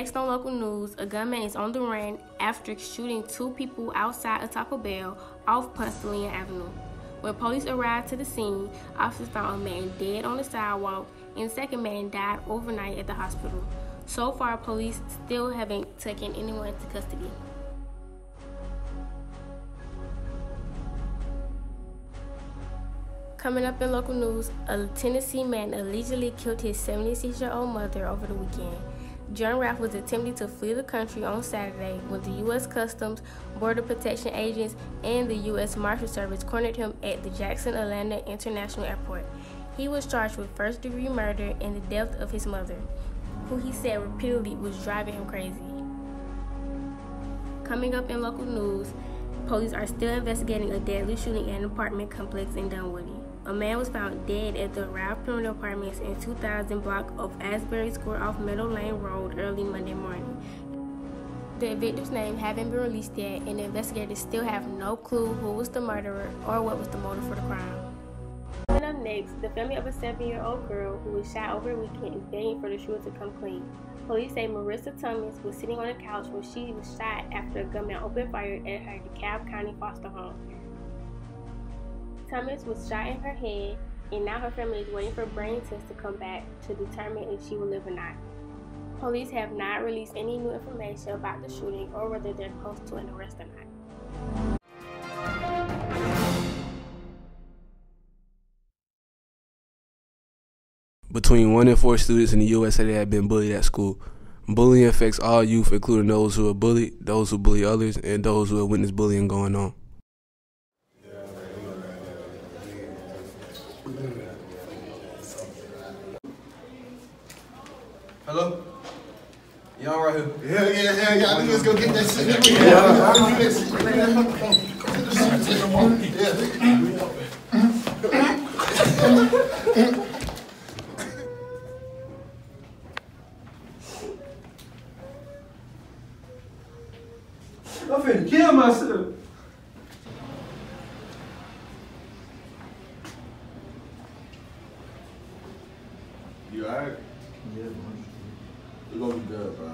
Next on local news, a gunman is on the run after shooting 2 people outside a Taco Bell off Ponce Avenue. When police arrived to the scene, officers found a man dead on the sidewalk and the second man died overnight at the hospital. So far, police still haven't taken anyone into custody. Coming up in local news, a Tennessee man allegedly killed his 76-year-old mother over the weekend. John Raff was attempting to flee the country on Saturday when the U.S. Customs, Border Protection agents, and the U.S. Marshal Service cornered him at the Jackson-Atlanta International Airport. He was charged with first-degree murder and the death of his mother, who he said repeatedly was driving him crazy. Coming up in local news, police are still investigating a deadly shooting at an apartment complex in Dunwoody. A man was found dead at the Ralph Perimeter Apartments in 2000 block of Asbury Square off Meadow Lane Road early Monday morning. The victim's name haven't been released yet, and the investigators still have no clue who was the murderer or what was the motive for the crime. Coming up next, the family of a 7-year-old girl who was shot over the weekend is begging for the shooter to come clean. Police say Marissa Thomas was sitting on a couch when she was shot after a gunman opened fire at her DeKalb County foster home. Thomas was shot in her head, and now her family is waiting for brain tests to come back to determine if she will live or not. Police have not released any new information about the shooting or whether they're close to an arrest or not. Between 1 and 4 students in the U.S. say they have been bullied at school. Bullying affects all youth, including those who are bullied, those who bully others, and those who have witnessed bullying going on. Hello? Y'all right here? Yeah. I think let's go get that shit. I'm finna kill myself. You alright? Yeah, You're gonna be good, bro.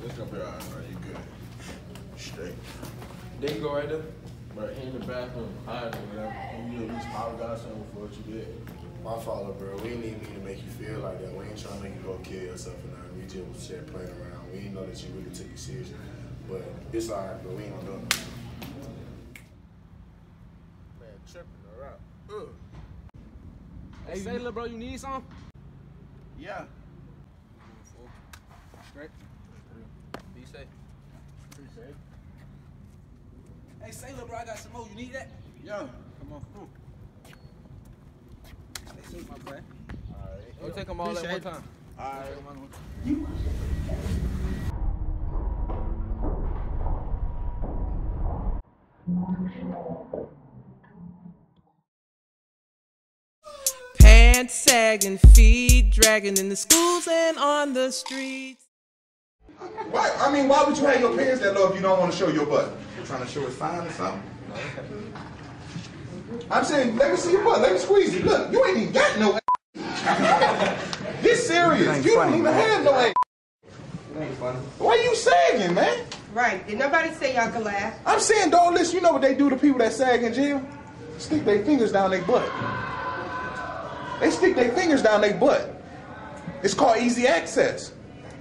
Let's go be alright, bro. You good. Straight. There you go right there. Bro, he in the bathroom, hiding, whatever. You at least apologize to him for what you did. My fault, bro. We didn't need me to make you feel like that. We ain't trying to make you go kill yourself or nothing. We just was just playing around. We didn't know that you really took it serious. But it's alright, bro. We ain't gonna do it. Man, tripping, alright. Hey, say, little bro, you need something? Yeah. Straight. Be safe. Appreciate it. Hey, say, little bro, I got some more. You need that? Yeah. Come on. Stay safe, my boy. Alright. Don't take them all at one time. Alright. Pants sagging, feet dragging in the schools and on the streets. Why? I mean, why would you have your pants that low if you don't want to show your butt? You're trying to show it's fine or something? I'm saying, let me see your butt. Let me squeeze it. Look, you ain't even got no ass. Get serious. You don't even have no ass. It ain't funny. Why you sagging, man? Right. Did nobody say y'all could laugh? I'm saying, don't listen. You know what they do to people that sag in jail? Stick their fingers down their butt. They stick their fingers down their butt. It's called easy access.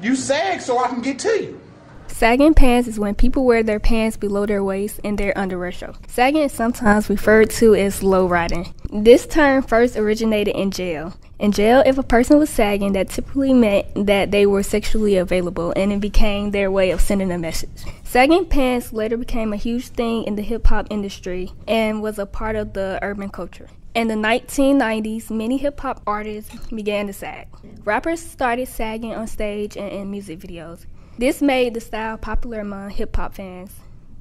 You sag so I can get to you. Sagging pants is when people wear their pants below their waist and their underwear show. Sagging is sometimes referred to as low riding. This term first originated in jail. In jail, if a person was sagging, that typically meant that they were sexually available, and it became their way of sending a message. Sagging pants later became a huge thing in the hip-hop industry and was a part of the urban culture. In the 1990s, many hip-hop artists began to sag. Rappers started sagging on stage and in music videos. This made the style popular among hip-hop fans.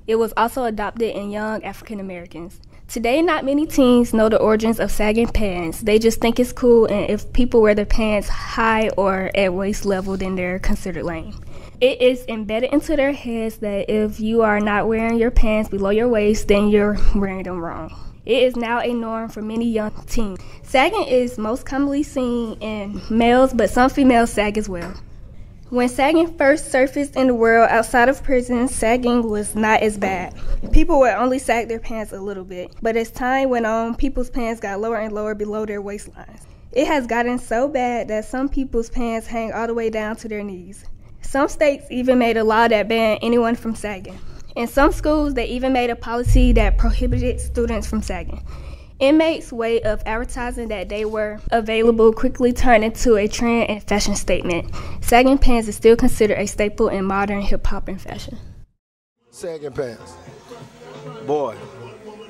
It was also adopted in young African Americans. Today, not many teens know the origins of sagging pants. They just think it's cool, and if people wear their pants high or at waist level, then they're considered lame. It is embedded into their heads that if you are not wearing your pants below your waist, then you're wearing them wrong. It is now a norm for many young teens. Sagging is most commonly seen in males, but some females sag as well. When sagging first surfaced in the world outside of prison, sagging was not as bad. People would only sag their pants a little bit, but as time went on, people's pants got lower and lower below their waistlines. It has gotten so bad that some people's pants hang all the way down to their knees. Some states even made a law that banned anyone from sagging. In some schools, they even made a policy that prohibited students from sagging. Inmates' way of advertising that they were available quickly turned into a trend and fashion statement. Sagging pants is still considered a staple in modern hip-hop and fashion. Sagging pants. Boy,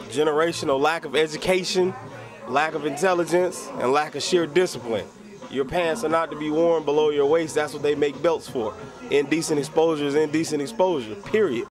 generational lack of education, lack of intelligence, and lack of sheer discipline. Your pants are not to be worn below your waist. That's what they make belts for. Indecent exposure is indecent exposure, period.